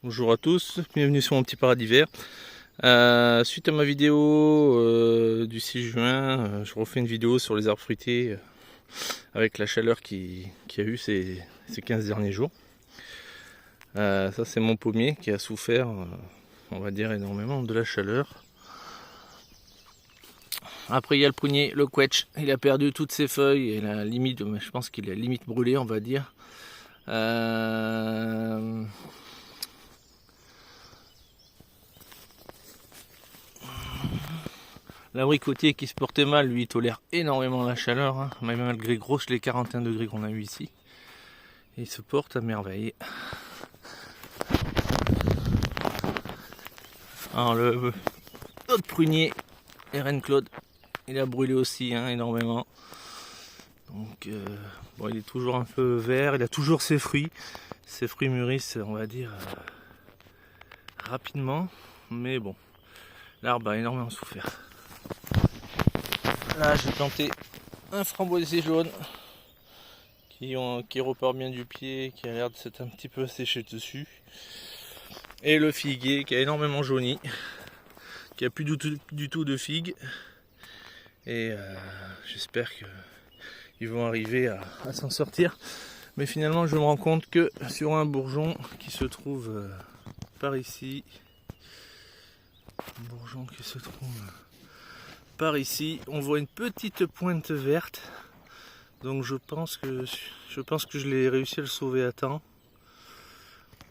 Bonjour à tous, bienvenue sur mon petit paradis vert. Suite à ma vidéo du 6 juin, je refais une vidéo sur les arbres fruitiers avec la chaleur qu'il y a eu ces 15 derniers jours. Ça c'est mon pommier qui a souffert, on va dire, énormément de la chaleur. Après il y a le prunier, le quetch, il a perdu toutes ses feuilles et la limite, je pense qu'il est limite brûlé, on va dire. L'abricotier qui se portait mal, lui, il tolère énormément la chaleur, hein, même malgré les 41 degrés qu'on a eu ici. Et il se porte à merveille. Alors l'autre prunier, RN Claude, il a brûlé aussi, hein, énormément. Donc bon, il est toujours un peu vert, il a toujours ses fruits. Ses fruits mûrissent, on va dire, rapidement. Mais bon, l'arbre a énormément souffert. Là j'ai planté un framboisier jaune qui repart bien du pied, qui a l'air de s'être un petit peu séché dessus. Et le figuier qui a énormément jauni, qui a plus du tout de figues. Et j'espère qu'ils vont arriver à s'en sortir. Mais finalement je me rends compte que sur un bourgeon qui se trouve par ici, on voit une petite pointe verte. Donc je pense que je l'ai réussi à le sauver à temps.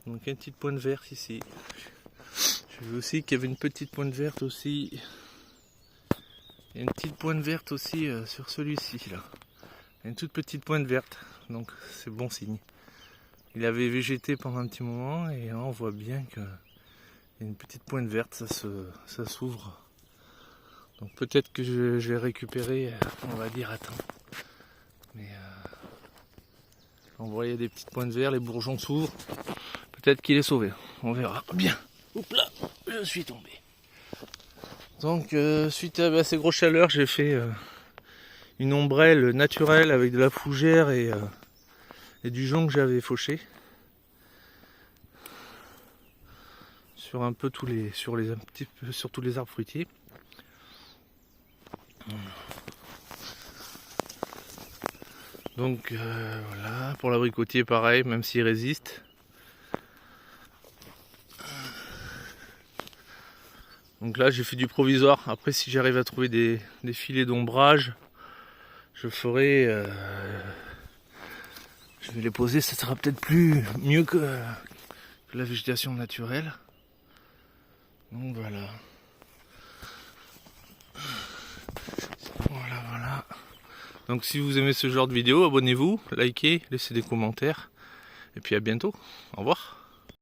Donc une petite pointe verte ici. J'ai vu aussi qu'il y avait une petite pointe verte aussi. Il y a une petite pointe verte aussi sur celui-ci là. Une toute petite pointe verte. Donc c'est bon signe. Il avait végété pendant un petit moment et là on voit bien qu'il y a une petite pointe verte, ça s'ouvre. Donc peut-être que je vais récupérer, on va dire, à temps. Mais on voit il y a des petites pointes vertes, les bourgeons s'ouvrent. Peut-être qu'il est sauvé, on verra. Bien. Oups là, je suis tombé. Donc suite à ces grosses chaleurs, j'ai fait une ombrelle naturelle avec de la fougère et du jonc que j'avais fauché. Sur un peu tous les arbres fruitiers. Donc voilà, pour l'abricotier pareil, même s'il résiste. Donc là j'ai fait du provisoire. Après si j'arrive à trouver des filets d'ombrage, je ferai... je vais les poser, ça sera peut-être mieux que la végétation naturelle. Donc voilà. Voilà. Donc si vous aimez ce genre de vidéo, abonnez-vous, likez, laissez des commentaires. Et puis à bientôt. Au revoir.